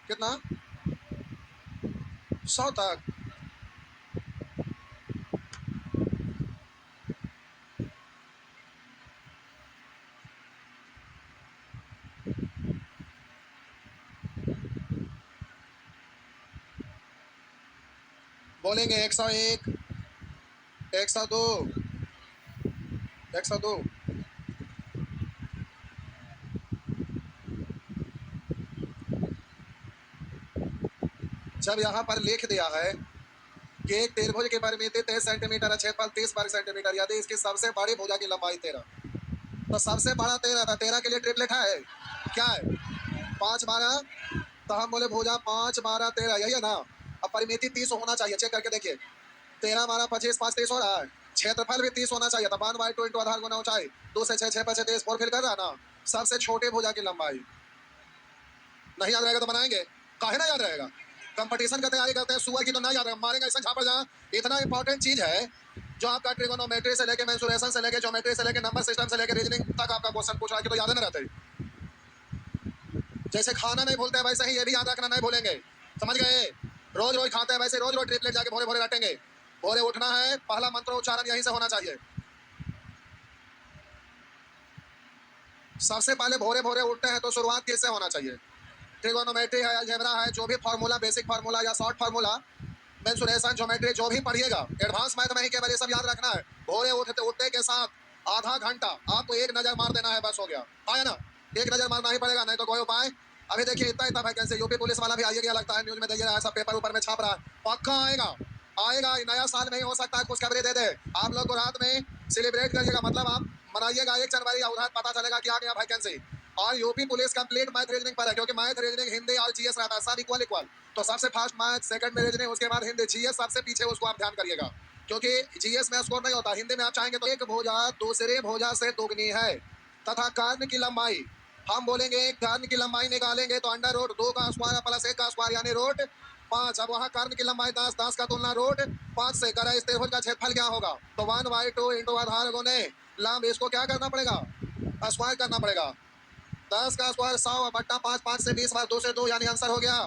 कितना 100 तक। बोलेंगे 101, 102, 102। जब यहाँ पर लिख दिया है कि एक त्रिभुज की परिमिति 23 सेंटीमीटर है, क्षेत्रफल 30 वर्ग सेंटीमीटर, यदि इसकी सबसे बड़ी भुजा की लंबाई 13, तो सबसे बड़ा 13 था, 13 के लिए ट्रिपलेट है क्या है 5 12। तो हम बोले भुजा 5 12 13, यही है ना। अब परिमिति 30 होना चाहिए, चेक करके देखिए। 13 12 25 5 30 हो रहा है। क्षेत्रफल भी 30 होना चाहिए, तो 1/2 इंटू आधार गुना ऊंचाई, 2 से 6 6 5 30 4 फिल कर रहा ना। सबसे छोटी भुजा की लंबाई नहीं याद रहेगा तो बनाएंगे, काहे ना याद रहेगा। कंपटीशन का तैयारी करते हैं, सुअर की तो ना याद रहेगा, मारेंगे ऐसा झापड़ जहाँ। इतना इंपॉर्टेंट चीज है जो आपका ट्रिगोनोमेट्री से लेके मेंसुरेशन से लेके ज्योमेट्री से लेके नंबर सिस्टम से लेके रीजनिंग तक आपका क्वेश्चन पूछ रहा है कि तो याद नहीं रहते। जैसे खाना नहीं भूलते हैं वैसे ही ये भी याद रखना नहीं भूलेंगे, समझ गए। रोज रोज खाते हैं वैसे रोज रोज ट्रिपलेट जाके भोरे भोरे रटेंगे। भोरे उठना है, पहला मंत्र उच्चारण यहीं से होना चाहिए। सबसे पहले भोरे भोरे उठते हैं तो शुरुआत किससे होना चाहिए। ट्रिगोनोमेट्री है, अलजेब्रा है, जो भी फार्मूला, बेसिक फार्मूला या शॉर्ट फार्मूला, मेंसुरेशन, ज्योमेट्री, जो भी पढ़िएगा एडवांस मैथ में ही केवल ये सब याद रखना है। भोरे उठते उठते के साथ आधा घंटा आपको एक नजर मार देना है, बस हो गया। आया ना, एक नजर मारना ही पड़ेगा, नहीं तो कोई उपाय। अभी देखिए इतना इतना वैकेंसी, यूपी पुलिस वाला भी आइए गया लगता है, न्यूज में दे रहा है, सब पेपर ऊपर में छाप रहा है, पक्का आएगा। आएगा नया साल में ही हो सकता है खुशखबरी दे दे आप लोग को, रात में सेलिब्रेट करिएगा, मतलब आप मनाइएगा 1 जनवरी, उधर पता चलेगा कि आ गया वैकेंसी। और UP police complete math reasoning पर है, क्योंकि मैथ रीजनिंग हिंदी और जीएस रहता है, सब इक्वल इक्वल। तो सबसे फास्ट मैथ, सेकंड में रीजनिंग, उसके बाद हिंदी, जीएस सबसे पीछे, उसको आप ध्यान करिएगा, क्योंकि जीएस में स्कोर नहीं होता। हिंदी में आप चाहेंगे तो एक भुजा दूसरी भुजा से दुगनी है तथा कर्ण की लंबाई, हम बोलेंगे कर्ण की लंबाई निकालेंगे तो अंडर रूट 2 का स्क्वायर प्लस 1 का स्क्वायर यानी रूट 5। अब वहाँ कर्ण की लंबाई 10, 10 का तुलना रूट 5 से करा, इस त्रिभुज का क्षेत्रफल क्या होगा, तो 1/2 इंटू आधार गुने लंब, इसको क्या करना पड़ेगा, स्क्वायर करना पड़ेगा। 10 का स्क्वायर 100 बट्टा 5, 5 से 20 बार 2 से 2, यानी आंसर हो गया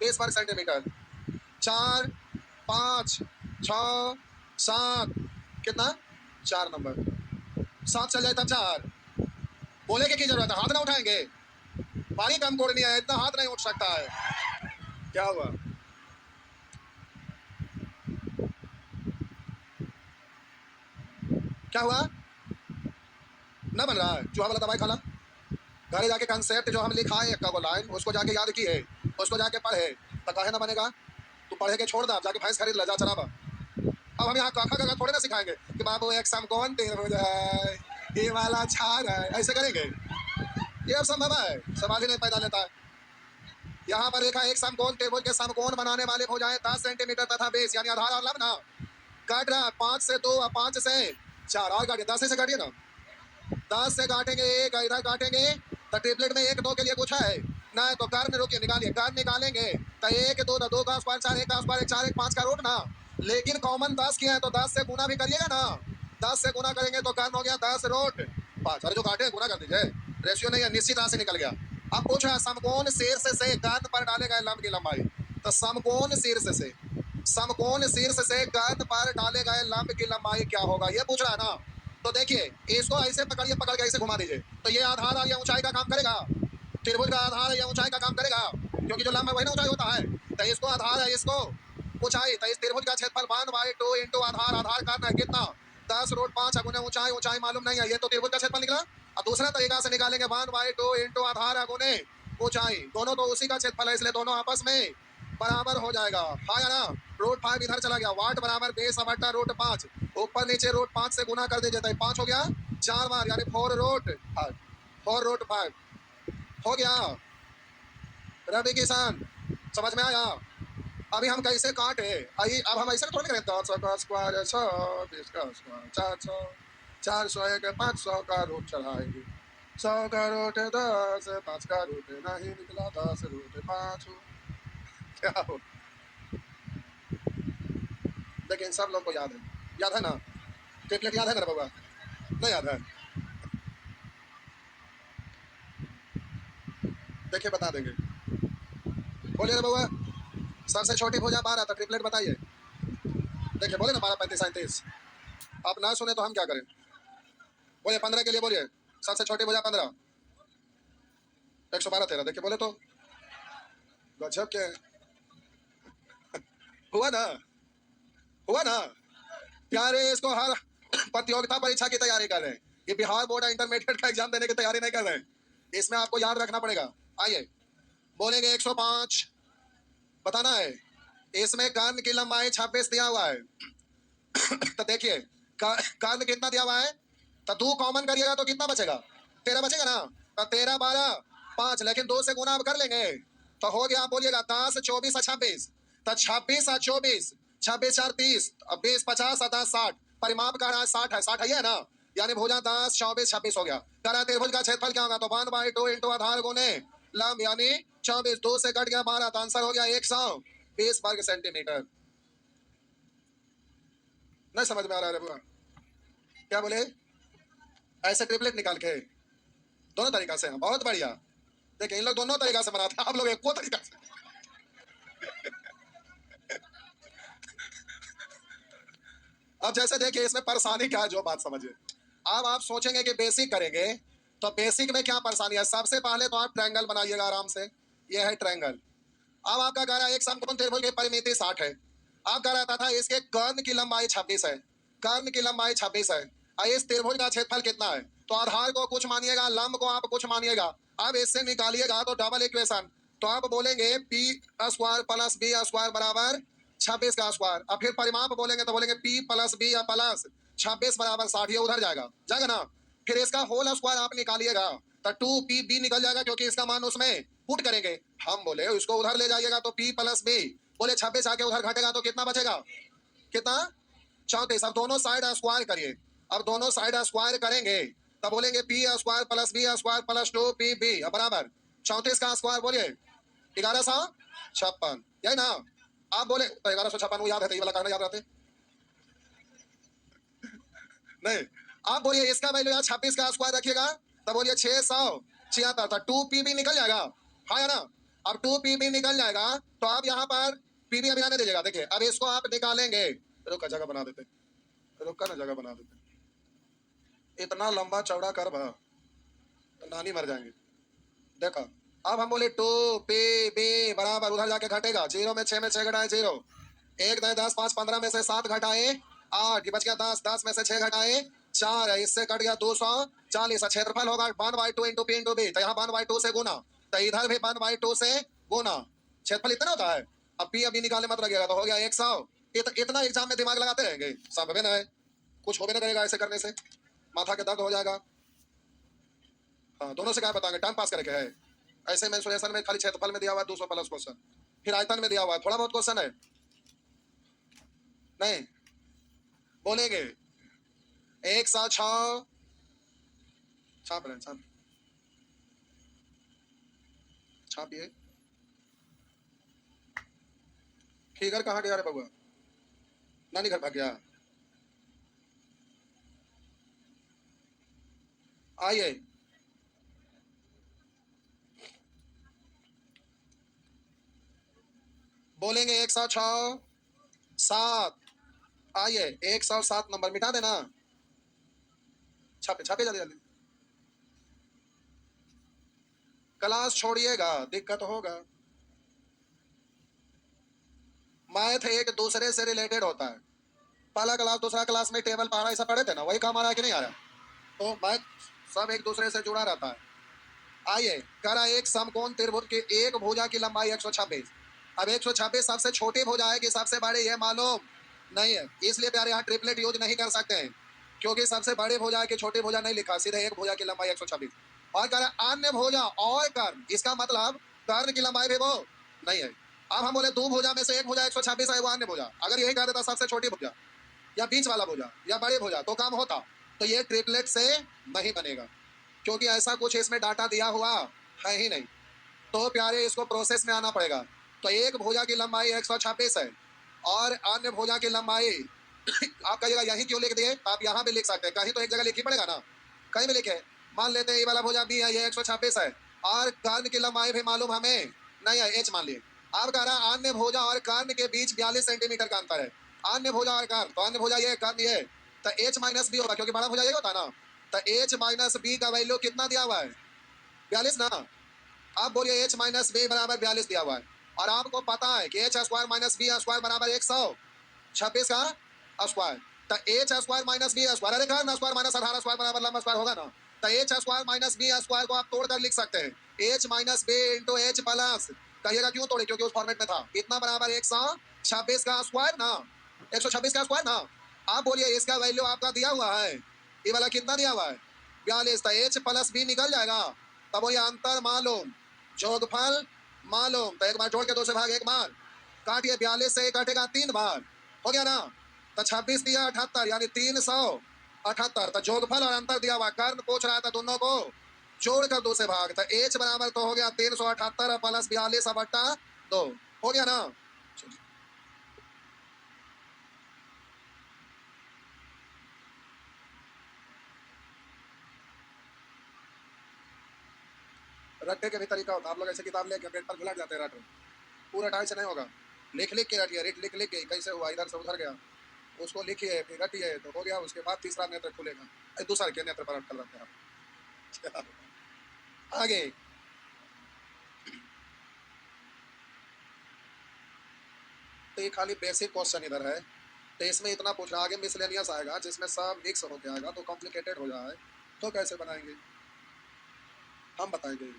20 वर्ग सेंटीमीटर। 4 5 6 7, कितना 4 नंबर, 7 चल जाए तब 4। बोले की जरूरत है, हाथ ना उठाएंगे, पानी कम कोड़नी है, इतना हाथ नहीं उठ सकता है। क्या हुआ, क्या हुआ, ना बन रहा है, चूहा वाला दवाई खाला। घरे जाके कंसेप्ट जो हम लिखा है एक को लाइन, उसको जाके याद की है, उसको जाके पढ़े, तो काहे ना बनेगा। तू पढ़े के छोड़ दे, जाके भैंस खरीद ले, जा चरावा। अब हम यहाँ काका काका थोड़े ना सिखाएंगे कि बाबू एक समकोण त्रिभुज है, ये वाला छार है, ऐसे करेंगे, ये अब संभव है, सवाल ही नहीं पैदा लेता है। यहाँ पर लिखा एक समकोण त्रिभुज के समकोण बनाने वाले भुजाएं 10 सेंटीमीटर तथा 20, यानी आधार और लंब ना। काट रहा है 5 से 2 और 5 से 4, और काटिए 10 से काटिए ना, 10 से काटेंगे एक, इधर काटेंगे तो ट्रिपलेट में 1 2 के लिए कुछ है ना, तो कर्ण रोकिए, निकालिए, कर्ण निकालेंगे तो 1 2 2 का स्क्वायर 4, 1 का स्क्वायर 1, 4 1 5 का रूट ना। लेकिन कॉमन 10 किया है तो 10 से गुना भी करिएगा ना, 10 से गुना करेंगे तो कर्ण हो गया 10 रूट 5। अरे जो काटे गुना कर दीजिए, रेशियो नहीं है, निश्चित राशि निकल गया। अब पूछ रहा है समकोण शीर्ष से कर्ण पर डाले गए लंब की लंबाई, तो समकोण शीर्ष से, समकोण शीर्ष से कर्ण पर डाले गए लंब की लंबाई क्या होगा, ये पूछ रहा है ना। तो देखिए इसको ऐसे पकड़िए, पकड़ के ऐसे घुमा दीजिए, तो ये आधार और ये ऊंचाई का काम करेगा, त्रिभुज का आधार या ऊंचाई का काम करेगा, क्योंकि जो लंब है वही ना ऊंचाई होता है। तो इसको आधार है, इसको ऊंचाई, तो इस त्रिभुज का क्षेत्रफल 1/2 इंटू आधार, आधार करना है कितना 10 रूट 5 गुने ऊंचाई, ऊंचाई मालूम नहीं है, ये तो त्रिभुज का क्षेत्रफल निकला। अब दूसरा तरीका से निकालेंगे 1/2 इंटू आधार गुने ऊंचाई, दोनों तो उसी का क्षेत्रफल है, इसलिए दोनों आपस में बराबर हो जाएगा। हाँ या ना, रूट 5 इधर चला गया, वाट बराबर बेस बट्टा रूट 5, ऊपर नीचे रूट 5 से गुना कर दीजिए, तो 5 हो गया 4 बार, यानी 4 रूट 5, 4 रूट 5 हो गया। रवि किसान समझ में आया। अभी हम कैसे काटे, आई अब हम ऐसे थोड़ी करें, 10 का स्क्वायर 100, 20 का स्क्वायर 400, 400 एक 500 का रूट चढ़ाएंगे, 100 का रूट 10, 5 का रूट नहीं निकला, 10 रूट 5 हो। क्या हो, लेकिन सब लोग को याद है ना, ट्रिपलेट याद है मेरा बाबा, नहीं याद है, देखिए बता देंगे। बोलिए रे बउआ, सबसे छोटी भुजा 12, तो ट्रिपलेट बताइए। देखिए बोले ना 12 35 37। आप ना सुने तो हम क्या करें? बोलिए 15 के लिए बोलिए, सबसे छोटी भुजा 15, 112 13। देखिए बोले तो गजब के हुआ ना, हुआ ना। प्यारे इसको हर प्रतियोगिता परीक्षा की तैयारी कर रहे हैं, ये बिहार बोर्ड इंटरमीडिएट का एग्जाम देने की तैयारी नहीं कर रहे हैं। इसमें आपको याद रखना पड़ेगा। आइए बोलेंगे 105 बताना है। इसमें कर्ण की लंबाई 26 दिया हुआ है। तो देखिए कर्ण कितना दिया हुआ है, तो 2 कॉमन करिएगा तो कितना बचेगा? 13 बचेगा ना। तो 13 12 5, लेकिन 2 से गुना अब कर लेंगे तो हो गया। आप बोलिएगा 10 24 और 26, तो 26 और 24, 26 4 30, अब 20 50 और 10 60। परिमाप का रहा है 60 है, 60 है ना। यानी भुजा 10 24 26 हो गया। करा त्रिभुज का क्षेत्रफल क्या होगा? तो 1/2 इंटू आधार गुने लंब, यानी 24, 2 से कट गया 12, तो आंसर हो गया 120 वर्ग सेंटीमीटर। नहीं समझ में आ रहा है बुआ? क्या बोले? ऐसे ट्रिपलेट निकाल के दोनों तरीका से हैं, बहुत बढ़िया। देखिए इन लोग दोनों तरीका से बनाते हैं, आप लोग एक को तरीका से। अब जैसे देखिए इसमें परेशानी क्या है, जो बात समझिए। अब आप सोचेंगे कि बेसिक करेंगे, तो बेसिक में क्या परेशानी है? सबसे पहले तो आप ट्रायंगल बनाइएगा आराम से। ये है ट्रायंगल। अब आपका कह रहा है एक समकोण त्रिभुज की परिमिति 60 है। आप कह रहा था इसके कर्ण की लंबाई 26 है, कर्ण की लंबाई 26 है। और इस त्रिभुज का क्षेत्रफल कितना है? तो आधार को कुछ मानिएगा, लंब को आप कुछ मानिएगा। अब इससे निकालिएगा तो डबल इक्वेशन। तो आप बोलेंगे p square plus b square बराबर 26 का स्क्वायर। अब फिर परिमाप बोलेंगे तो बोलेंगे पी प्लस बी या प्लस 26 बराबर 60। ये उधर जाएगा, जाएगा ना। फिर इसका होल स्क्वायर आप निकालिएगा तो 2pb निकल जाएगा, क्योंकि इसका मान उसमें पुट करेंगे। हम बोले उसको उधर ले जाइएगा तो p प्लस बी। बोले 26 आके उधर घटेगा तो कितना बचेगा? कितना? 34। अब दोनों साइड स्क्वायर करिए। अब दोनों साइड स्क्वायर करेंगे तब बोलेंगे p square plus b square plus 2pb बराबर 34 का स्क्वायर बोलिए 1156। यही ना। आप बोले तो 1156 वो याद है, तो ये वाला कहना याद रहते नहीं। आप बोलिए इसका वैल्यू यार 26 का स्क्वायर रखिएगा, तब बोलिए 676, तो 2pb निकल जाएगा। हाँ ना। अब 2pb निकल जाएगा तो आप यहाँ पर pb अभी आने दीजिएगा। देखिए अब इसको आप निकालेंगे, रुक जगह बना देते, रुक ना जगह बना देते। इतना लंबा चौड़ा कर भा तो नानी मर जाएंगे। देखो अब हम बोले 2pb बराबर उधर जाके घटेगा, 0 में 6 में 6 घटाए 0, 1 10 10 5 15 में से 7 घटाए 8, ये बच गया 10, 10 में से 6 घटाए 4 है, इससे कट गया 240। क्षेत्रफल होगा 1/2 इंटू पी इंटू बी, तो यहाँ 1/2 से गुना, तो इधर भी 1/2 से गुना। क्षेत्रफल इतना होता है। अब पी अभी निकालने मत लगिएगा, तो हो गया 100। इतना एग्जाम में दिमाग लगाते रहेंगे, सब ना है, कुछ होबे ना करेगा ऐसे करने से, माथा के दर्द हो जाएगा। हाँ दोनों से क्या बताएंगे, टाइम पास करके है। ऐसे मेंसुरेशन में खाली क्षेत्रफल में दिया हुआ है 200 प्लस क्वेश्चन, फिर आयतन में दिया हुआ है थोड़ा बहुत क्वेश्चन है। नहीं बोलेंगे 106 छाप रहे छाप छापिए। फिगर कहाँ गया रे बउआ? नानी घर भाग गया। आइए बोलेंगे 106 7। आइए 107 नंबर मिटा देना, छापे छापे जल्दी जल्दी। क्लास छोड़िएगा, दिक्कत होगा। मैथ एक दूसरे से रिलेटेड होता है। पहला क्लास दूसरा क्लास में टेबल पढ़ा ऐसा पढ़े थे ना, वही काम आ रहा है कि नहीं आ रहा? तो मैथ सब एक दूसरे से जुड़ा रहता है। आइए करा एक समकोण त्रिभुज की एक भुजा की लंबाई 126। अब 126 सबसे छोटी भुजा है कि सबसे बड़ी, यह मालूम नहीं है, इसलिए प्यारे यहाँ ट्रिपलेट यूज नहीं कर सकते हैं, क्योंकि सबसे बड़ी भुजा की छोटी भुजा नहीं लिखा, सीधे एक भुजा की लंबाई 126। और कह रहा अन्य भुजा और कर्ण, इसका मतलब कर्ण की लंबाई भी वो नहीं है। अब हम बोले दो भुजा में से एक भुजा 126 है, वो अन्य भुजा। अगर यही कह देता सबसे छोटी भुजा या बीच वाला भुजा या बड़ी भुजा तो काम होता। तो ये ट्रिपलेट से नहीं बनेगा, क्योंकि ऐसा कुछ इसमें डाटा दिया हुआ है ही नहीं। तो प्यारे इसको प्रोसेस में आना पड़ेगा। तो एक भुजा की लंबाई 126 है और अन्य भुजा की लंबाई आप कहिएगा यहीं क्यों लिख दिए, आप यहाँ भी लिख सकते हैं, कहीं तो एक जगह लिखी पड़ेगा ना, कहीं भी लिखे। मान लेते हैं ये वाला भुजा भी है, ये 126 है और कर्ण की लंबाई भी मालूम हमें नहीं है, एच मान लिए। अब कह रहा अन्य भुजा और कर्ण के बीच 42 सेंटीमीटर का अंतर है। अन्य भुजा और कर्ण, तो अन्य भुजा ये कर्ण ये, तो h माइनस बी होगा क्योंकि बड़ा भुजा ये होता है ना। तो h माइनस बी का वैल्यू कितना दिया हुआ है? 42 ना। अब बोलिए h माइनस बी बराबर 42 दिया हुआ है और आपको पता है कि h square minus b square बराबर 126 का स्क्वायर। तो h square minus b square, अरे कर्ण स्क्वायर माइनस 18 स्क्वायर बराबर लंबा स्क्वायर होगा ना। तो h square minus b square को आप तोड़कर लिख सकते हैं h minus b into h plus, कहिएगा क्यों तोड़े, क्योंकि उस फॉर्मेट में था। इतना बराबर 126 का स्क्वायर ना, 126 का स्क्वायर ना। आप बोलिए इसका वैल्यू आपका दिया हुआ है, ये वाला कितना दिया हुआ है? 42। तो एच प्लस बी निकल जाएगा। तब वो ये अंतर मालूम, जोगफल मालूम। तो एक बार जोड़ के 2 से भाग एक बार, काटिए 42 से कटेगा 3 बार, हो गया ना। तो 26 दिया 78 यानी 378। तो जोगफल और अंतर दिया हुआ, कर्ण पूछ रहा था दोनों को जोड़कर 2 से भाग। तो एच बराबर तो हो गया 378 प्लस 42 बट्टा 2, हो गया ना। रट्टे के भी तरीका होता है, आप लोग ऐसे किताब लेके पेट पर घुलट जाते हैं रट, पूरा टाइम से नहीं होगा। लिख लिख के रटिए, लिख लिख के कैसे हुआ, इधर से उधर गया, उसको लिखिए फिर रटिए तो हो गया। उसके बाद तीसरा नेत्र खुलेगा, दूसरा के नेत्र पर अटकल रहते हैं आप। आगे तो ये खाली बेसिक क्वेश्चन इधर है, तो इसमें इतना पूछ रहा, आगे मिसलेनियस आएगा जिसमें सब मिक्स होके आएगा तो कॉम्प्लिकेटेड हो जाए, तो कैसे बनाएंगे हम बताएंगे।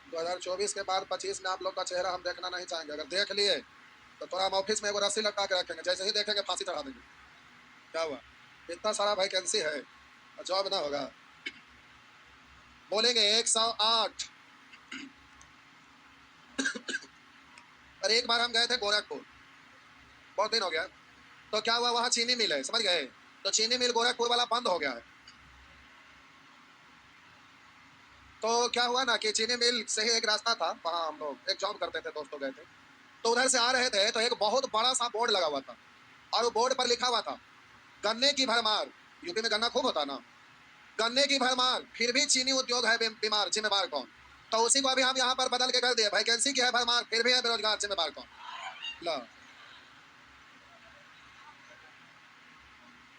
2024 के बाद 25 में आप लोग का चेहरा हम देखना नहीं चाहेंगे। अगर देख लिए तो थोड़ा हम ऑफिस में एगो रस्सी लटका के रखेंगे, जैसे ही देखेंगे फांसी चढ़ा देंगे। क्या हुआ, इतना सारा वैकेंसी है, जॉब ना होगा। बोलेंगे 108। और एक बार हम गए थे गोरखपुर, बहुत दिन हो गया, तो क्या हुआ, वहाँ चीनी मिल है, समझ गए, तो चीनी मिल गोरखपुर वाला बंद हो गया है। तो क्या हुआ ना कि चीनी मिल से ही एक रास्ता था, वहाँ हम लोग एक जॉब करते थे, दोस्तों गए थे, तो उधर से आ रहे थे तो एक बहुत बड़ा सा बोर्ड लगा हुआ था और वो बोर्ड पर लिखा हुआ था गन्ने की भरमार। यूपी में गन्ना खूब होता ना, गन्ने की भरमार फिर भी चीनी उद्योग है बीमार, जिम्मेवार कौन? तो उसी को अभी हम यहाँ पर बदल के कर दिए, वैकेंसी की है भरमार फिर भी है बेरोजगार, जिम्मेवार कौन? ला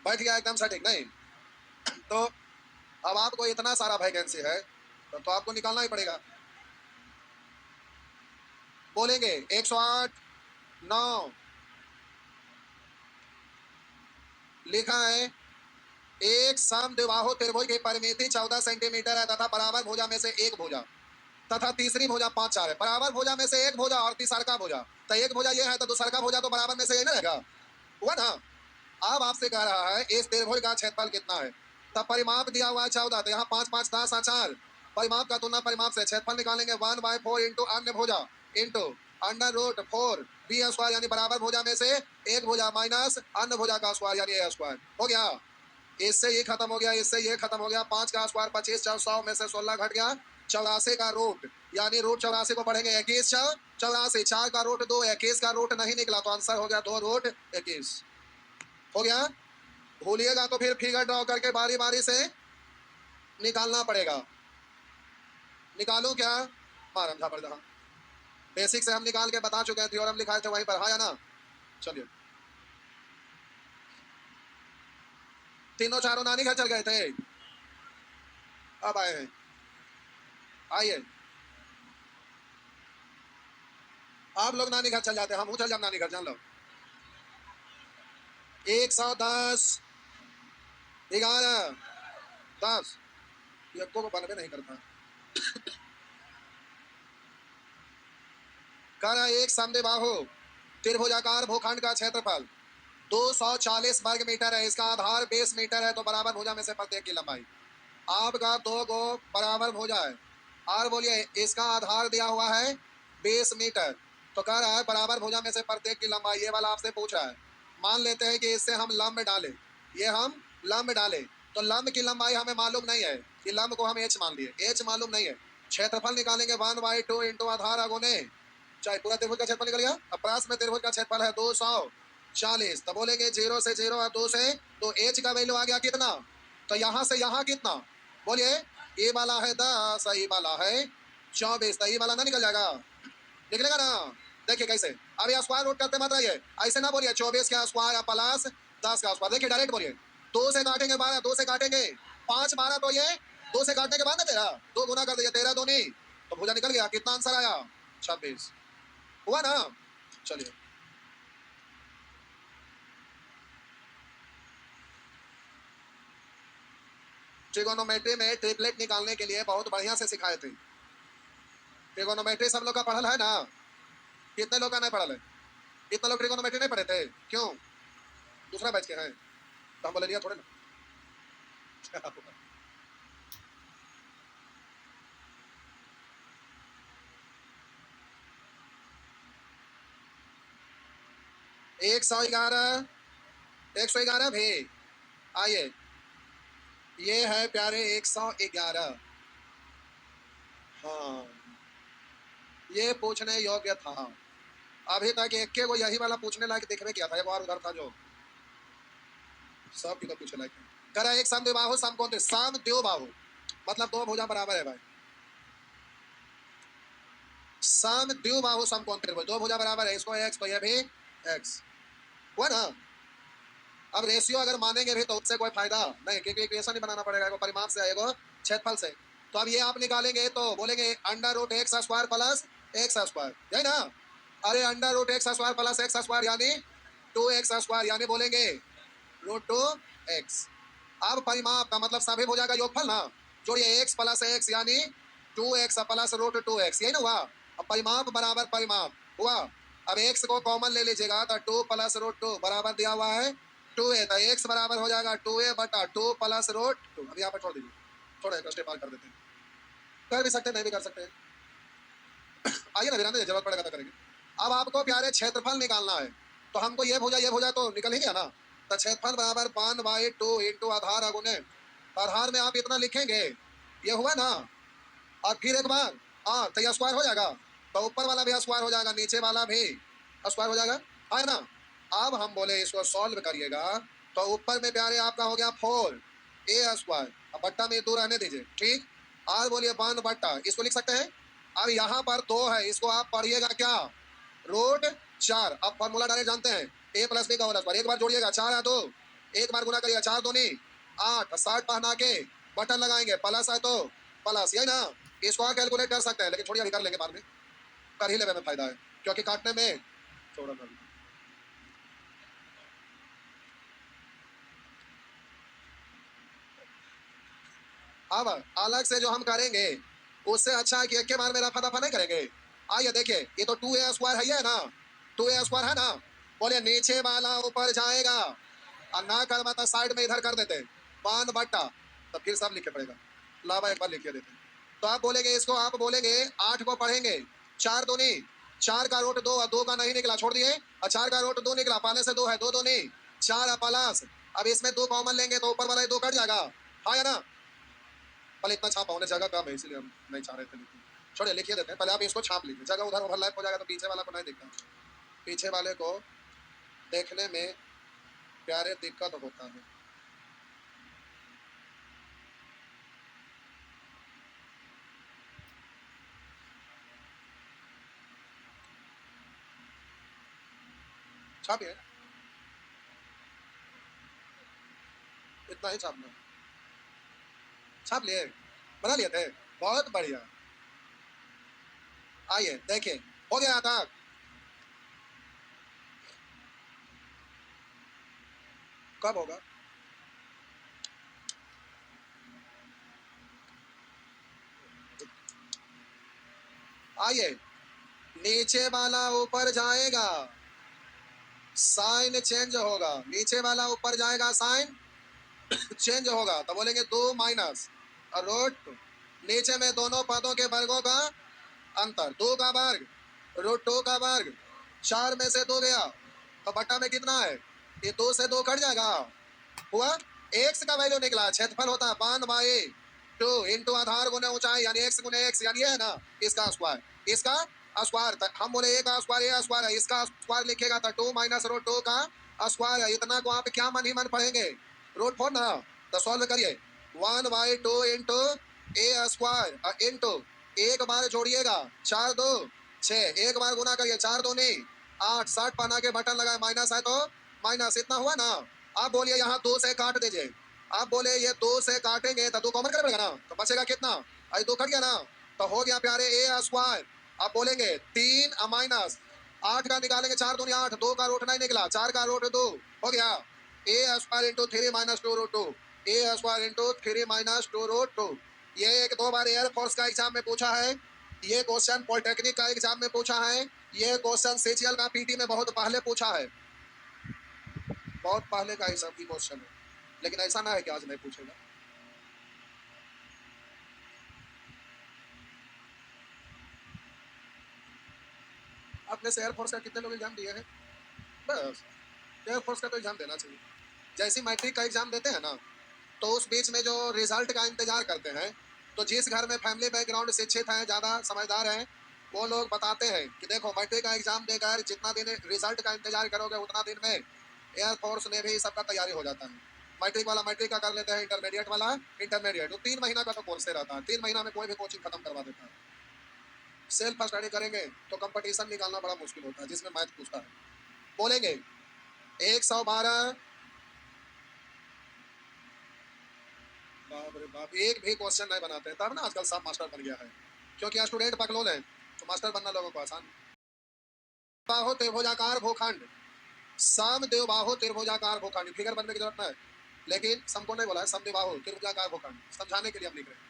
बैठ गया एकदम सटीक नहीं। तो अब आपको इतना सारा वैकेंसी है तो आपको निकालना ही पड़ेगा। बोलेंगे 108 9 लिखा है एक समद्विबाहु त्रिभुज की परिमिति 14 सेंटीमीटर है तथा बराबर भुजा में से एक भुजा तथा तीसरी भुजा 5 4 है। बराबर भुजा में से एक भुजा और तीसरा भुजा, तो एक भुजा ये है तो दूसरा भुजा तो बराबर में से ये ना रहेगा, हुआ ना। अब आपसे कह रहा है इस त्रिभुज का क्षेत्रफल कितना है, तब परिमाप दिया हुआ है 14, तो यहाँ 5 5 10 4, परिमाप का तुलना परिमाप से क्षेत्रफल निकालेंगे 1/4 इंटू अन्य भुजा into under root 4 b square, यानी बराबर भुजा में से एक भुजा माइनस अन्य भुजा का स्क्वायर यानी ए स्क्वायर, हो गया। इससे ये खत्म हो गया, इससे ये खत्म हो गया, 5 का स्क्वायर 25, 100 में से 16 घट गया, 84 का रूट, यानी रूट 84 को पढ़ेंगे 21 84, 4 का रूट 2, 21 का रूट नहीं निकला तो आंसर हो गया 2 रूट 21, हो गया। भूलिएगा तो फिर फिगर ड्रॉ करके बारी बारी से निकालना पड़ेगा। निकालू क्या, मारम झापड़ जहां बेसिक से हम निकाल के बता चुके हैं, थ्योरम लिखाए थे वहीं पर, हाँ या ना। चलिए तीनों चारों नानी घर चल गए थे, अब आए हैं, आइए आप लोग नानी घर चल जाते हैं, हम चल जाए नानी घर, जान लो। 110 11 10 ये को बनवे नहीं करता। कर एक समद्विबाहु त्रिभुजाकार भूखंड का क्षेत्रफल 240 वर्ग मीटर है, इसका आधार 20 मीटर है, तो बराबर भुजा में से प्रत्येक की लंबाई, आपका 2 गो बराबर भुजा है और बोलिए इसका आधार दिया हुआ है 20 मीटर, तो कह रहा है बराबर भुजा में से प्रत्येक की लंबाई, ये वाला आपसे पूछा है। मान लेते हैं कि इससे हम लंब डालें, ये हम लंब डालें, तो लंब की लंबाई हमें मालूम नहीं है कि लंब को हम एच मान लिए, एच मालूम नहीं है। क्षेत्रफल निकालेंगे 1/2 इंटू आधार अगुने, चाहे पूरा त्रिभुज का क्षेत्रफल निकल गया। अब प्रास में त्रिभुज का क्षेत्रफल है 240, तो बोलेंगे 0 से 0 और 2 से, तो एच का वैल्यू आ गया कितना, तो यहाँ से यहाँ कितना, बोलिए ये वाला है 10, ये वाला है 24 तो ये वाला ना निकल जाएगा, निकलेगा ना। देखिए कैसे, अब ये स्क्वायर रूट करते मत रहिए, ऐसे ना बोलिए 24 का स्क्वायर प्लस 10 का स्क्वायर। देखिए डायरेक्ट बोलिए, 2 से काटेंगे 12, 2 से काटेंगे 5 12, तो ये 2 से काटने के बाद ना 13, 2 गुना कर दिया 13 दूनी, तो भुजा निकल गया। कितना आंसर आया? 26 हुआ ना। चलिए ट्रिगोनोमेट्री में ट्रिपलेट निकालने के लिए बहुत बढ़िया से सिखाए थे। ट्रिगोनोमेट्री सब लोग का पढ़ल है ना? कितने लोग का नहीं पढ़ल है? इतने लोग ट्रिगोनोमेट्री नहीं पढ़े थे क्यों? दूसरा बैच के हैं तो हम बोले लिया थोड़े ना। एक सौ ग्यारह 111 भी। आइए ये है प्यारे 111। हाँ ये पूछने योग्य था। अभी तक एक के वो यही वाला पूछने लायक देखने क्या था, एक और उधर था जो सब किधर पूछने लायक करा। एक सम द्विबाहु समकोण, सम द्विबाहु मतलब दो भुजा बराबर है भाई। सम द्विबाहु समकोण त्रिभुज, दो भुजा बराबर है, इसको x तो ये भी x हुआ ना। अब रेशियो अगर मानेंगे भी तो उससे कोई फायदा नहीं, क्योंकि इक्वेशन ही बनाना पड़ेगा, परिमाप से आएगा क्षेत्रफल से। तो अब ये आप निकालेंगे तो बोलेंगे under root x square plus x square, यही ना। अरे under root x square plus x square यानी 2x स्क्वायर, यानी बोलेंगे रूट 2x। अब परिमाप का मतलब सभी हो जाएगा योगफल ना, जोड़िए x प्लस एक्स यानी 2x प्लस रूट 2x, यही ना हुआ। अब परिमाप बराबर परिमाप हुआ। अब x को कॉमन ले लीजिएगा तो 2 प्लस रूट 2 बराबर दिया हुआ है 2a, तो x बराबर हो जाएगा 2a बटा 2 प्लस रूट 2। अब यहाँ पर छोड़ दीजिए, थोड़ा एक स्टेप और कर देते हैं, कर भी सकते हैं नहीं भी कर सकते हैं। आइए ना वीरान, जरूरत पड़ेगा तो करेंगे। अब आपको प्यारे क्षेत्रफल निकालना है, तो हमको ये भुजा तो निकल ही गया ना। तो क्षेत्रफल बराबर 1/2 इंटू आधार अगुने आधार में आप इतना लिखेंगे, ये हुआ ना। और फिर एक बार तो यह स्क्वायर हो जाएगा, तो ऊपर वाला भी स्क्वायर हो जाएगा, नीचे वाला भी स्क्वायर हो जाएगा, है ना। अब हम बोले इसको सॉल्व करिएगा, तो ऊपर में प्यारे आपका हो गया 4a स्क्वायर, अब बट्टा में 2 रहने दीजिए, ठीक। और बोलिए 1 बट्टा, इसको लिख सकते हैं। अब यहाँ पर 2 है, इसको आप पढ़िएगा क्या, रूट 4। अब फॉर्मूला डायरेक्ट जानते हैं, a प्लस बी का होल स्क्वायर। एक बार जोड़िएगा 4 है तो एक बार गुना करिएगा, 4 दूनी 8, 60 पहना के बटन लगाएंगे, प्लस है तो प्लस, यही ना। इसको आप कैलकुलेट कर सकते हैं, लेकिन छोड़िए अभी कर लेंगे बाद में, कर ही लेने में फायदा है, क्योंकि काटने में थोड़ा कर। अब अलग से जो हम करेंगे उससे अच्छा है कि एक के बार में रफा दफा नहीं करेंगे। आइए देखिए, ये तो 2a स्क्वायर है, ये ना 2a स्क्वायर है ना। बोले नीचे वाला ऊपर जाएगा, और ना कर तो साइड में इधर कर देते 1 बट्टा, तो फिर सब लिखे पड़ेगा। लावा एक बार लिखे देते, तो आप बोलेंगे इसको, आप बोलेंगे 8 को पढ़ेंगे 4 दूनी 4 का रूट 2, और 2 का नहीं निकला छोड़ दिए, और 4 का रूट 2 निकला, पाने से 2 है, 2 दूनी 4 प्लस, अब इसमें 2 कॉमन लेंगे तो ऊपर वाला 2 कट जाएगा, हाँ या ना। पहले इतना छापा होने जगह कम है, इसलिए हम नहीं चाह रहे थे, लेकिन छोड़िए लिखिए देते हैं। पहले आप इसको छाप लीजिए, जगह उधर ओवरलैप हो जाएगा तो पीछे वाला को नहीं दिखता, पीछे वाले को देखने में प्यारे दिक्कत होता है। छापिए, इतना ही छापना, छाप लिए, बना लिए थे, बहुत बढ़िया। आइए देखिए, हो गया था। कब होगा? आइए, नीचे वाला ऊपर जाएगा, साइन चेंज होगा, नीचे वाला ऊपर जाएगा, साइन चेंज होगा, तो बोलेंगे 2 माइनस रूट, नीचे में दोनों पदों के वर्गों का अंतर, 2 का वर्ग रूट 2 का वर्ग, 4 में से 2 गया, तो बट्टा में कितना है, ये 2 से 2 कट जाएगा, हुआ। x का वैल्यू निकला, क्षेत्रफल होता है 1/2 इंटू आधार गुने ऊंचाई, यानी x गुने x, यानी है ना इसका स्क्वायर, इसका स्क्वायर। हम बोले a का स्क्वायर, a स्क्वायर है, इसका स्क्वायर लिखेगा तो 2 माइनस रूट 2 का स्क्वायर है। इतना को आप क्या मन ही मन पढ़ेंगे, रूट 4 ना। तो सॉल्व करिए, 1/2 इंटू a स्क्वायर इंटू एक बार जोड़िएगा, 4 2 6, एक बार गुना करिए, 4 2 नहीं 8, 60 पाना के बटन लगाए, माइनस है तो माइनस, इतना हुआ ना। आप बोलिए यहाँ 2 से काट दीजिए, आप बोले ये 2 से काटेंगे तो 2 कॉमन कर पड़ेगा ना, तो बचेगा कितना, अरे 2 कट गया ना, तो हो गया प्यारे ए स्क्वायर। आप बोलेंगे 3 माइनस 8 का निकालेंगे, 4 दूनी 8, 2 का रूट नहीं निकला, 4 का रूट 2 हो गया, ए स्क्वायर इंटू 3 माइनस 2 रूट 2, ए स्क्वायर इंटू 3 माइनस 2 रूट 2। ये एक दो बार एयरफोर्स का एग्जाम में पूछा है, ये क्वेश्चन पॉलिटेक्निक का एग्जाम में पूछा है, ये क्वेश्चन सीजीएल का पीटी में बहुत पहले पूछा है, बहुत पहले का सब की क्वेश्चन है, लेकिन ऐसा ना है कि आज नहीं पूछेगा। आपने से एयरफोर्स का कितने लोग एग्जाम दिए हैं? बस एयरफोर्स का तो एग्जाम देना चाहिए। जैसे मैट्रिक का एग्जाम देते हैं ना, तो उस बीच में जो रिजल्ट का इंतजार करते हैं, तो जिस घर में फैमिली बैकग्राउंड शिक्षित है, ज़्यादा समझदार है, वो लोग बताते हैं कि देखो मैट्रिक का एग्जाम देकर जितना दिन रिजल्ट का इंतजार करोगे उतना दिन में एयरफोर्स में भी सबका तैयारी हो जाता है। मैट्रिक वाला मैट्रिक का कर लेते हैं, इंटरमीडिएट वाला इंटरमीडिएट, तो 3 महीना का तो कोर्स रहता है, 3 महीना में कोई भी कोचिंग खत्म करवा देता है। सेल्फ स्टडी करेंगे तो कंपटीशन निकालना बड़ा मुश्किल होता है, जिसमें मैथ पूछता है। बोलेंगे 112, बाप रे बाप, एक भी क्वेश्चन नहीं बनाते, तब ना आजकल सब मास्टर बन गया है, क्योंकि स्टूडेंट पकलोल है, तो मास्टर बनना लोगों को आसान। बाहो त्रिभुजाकार भूखंड, सम देवबाहु त्रिभुजाकार भूखंड, फिगर बनने की जरूरत नहीं, लेकिन सम को नहीं बोला है, सम देवबाहु त्रिभुजाकार भूखंड, समझाने के लिए हम लिख रहे हैं।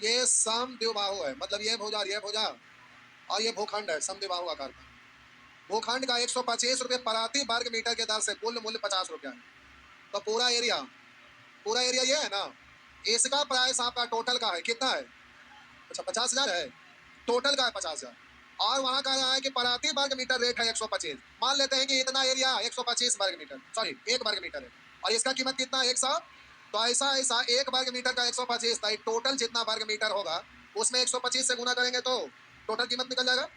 ये सम देवबाहु है, मतलब ये भुजा ये भुजा और ये भूखंड है, सम देवबाहु आकार का भूखंड का 125 रुपये प्रति वर्ग मीटर के दर से कुल मूल्य 50 रुपया है। तो पूरा एरिया ये है ना, इसका प्राइस आपका टोटल का है, कितना है? अच्छा 50,000 है, टोटल का है 50,000, और वहां कह रहा है कि प्रति वर्ग मीटर रेट है 125। मान लेते हैं कि इतना एरिया 125 वर्ग मीटर, सॉरी 1 वर्ग मीटर है, और इसका कीमत कितना है? 100। तो ऐसा 1 वर्ग मीटर का 125, टोटल जितना वर्ग मीटर होगा उसमें 125 से गुना करेंगे तो टोटल कीमत निकल जाएगा।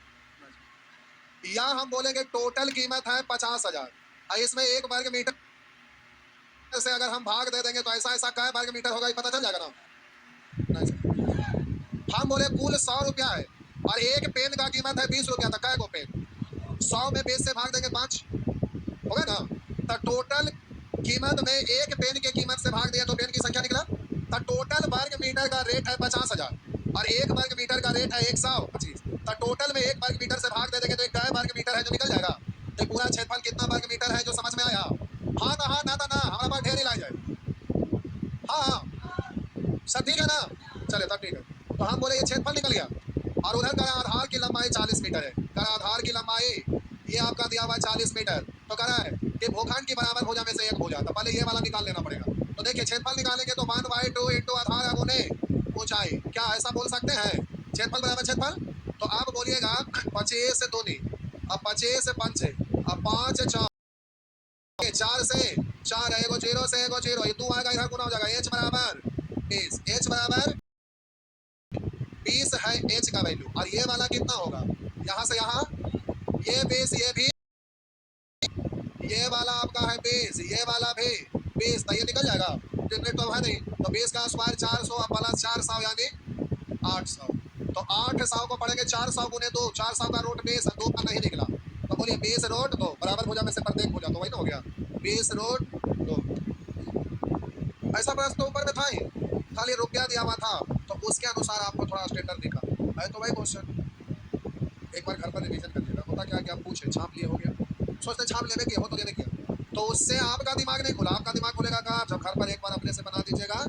या हम बोलेंगे टोटल कीमत है 50,000, और इसमें 1 वर्ग मीटर से अगर हम भाग दे देंगे तो ऐसा क्या वर्ग मीटर होगा, ये पता चल जाएगा ना। हम बोले कुल 100 रुपया है, और एक पेन का कीमत है 20 रुपया, तो क्या को पेन 100 में 20 से भाग देंगे 5 होगा ना, तो टोटल कीमत में एक पेन के कीमत से भाग दिया तो पेन की संख्या निकला। तो टोटल वर्ग मीटर का रेट है 50,000, और 1 वर्ग मीटर का रेट है 125, तो टोटल में 1 वर्ग मीटर से भाग दे देंगे तो 1 वर्ग मीटर है जो निकल जाएगा। तो पूरा क्षेत्रफल कितना वर्ग मीटर है जो समझ में आया? हाँ ना हाँ ना ना, हमारे पास ढेर लाई जाए, हाँ सब ठीक है ना, चले तब ठीक है। तो हम बोले ये क्षेत्रफल निकल गया, और उधर का आधार की लंबाई 40 मीटर है, का आधार की लंबाई ये आपका दिया हुआ 40 मीटर, तो कह रहा है कि भूखंड की बराबर भुजा में से एक भुजा, तो पहले ये वाला निकाल लेना पड़ेगा। तो देखिए क्षेत्रफल निकालेंगे तो 1/2 इंटू आधार गुने ऊंचाई, क्या ऐसा बोल सकते हैं? क्षेत्रफल बराबर क्षेत्रफल, तो आप बोलिएगा 25 से 2 अब 25 से 5 अब 5 4 4 से 4 है, एगो 0 से एगो 0, ये 2 आएगा इधर गुना हो जाएगा, h बराबर 20, h बराबर 20 है h का वैल्यू, और ये वाला कितना होगा यहाँ से यहाँ, ये 20, ये भी, ये वाला आपका है 20, ये वाला भी 20, तो ये निकल जाएगा, ट्रिपलेट तो है नहीं, तो 20 का स्क्वायर 400 प्लस 400 यानी 800, तो 800 को पढ़ेंगे 400 गुने 2, 400 का रूट 20, 2 का नहीं निकला, तो बोलिए 20 रूट 2 बराबर भुजा में से प्रत्येक भुजा, तो वही ना हो गया 20 रूट 2। ऐसा प्रश्न तो ऊपर में था ही, खाली रुपया दिया हुआ था, तो उसके अनुसार आपको थोड़ा स्टैंडर्ड दिखा है, तो वही क्वेश्चन एक बार घर पर रिवीजन कर लीजिएगा। होता क्या कि आप पूछे छाप लिए हो गया, सोचते छाप लेने की हो तो लेने किया, तो उससे आपका दिमाग नहीं खुला, आपका दिमाग खुलेगा कहाँ, जब घर पर एक बार अपने से बना दीजिएगा।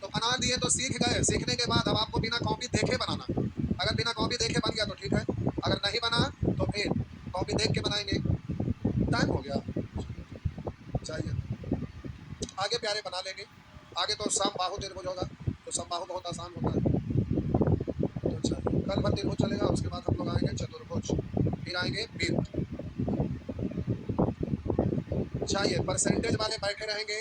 तो बना दिए तो सीख गए, सीखने के बाद अब आपको बिना कॉपी देखे बनाना, अगर बिना कॉपी देखे बन गया तो ठीक है, अगर नहीं बना तो फिर कॉपी देख के बनाएंगे। टाइम हो गया, चाहिए आगे प्यारे बना लेंगे, आगे तो समबाहु त्रिभुज होगा, तो समबाहु बहुत आसान होता है। तो अच्छा कल भर त्रिभुज चलेगा, उसके बाद हम लोग आएंगे चतुर्भुज, फिर आएंगे वृत्त। चाहिए परसेंटेज वाले बैठे रहेंगे,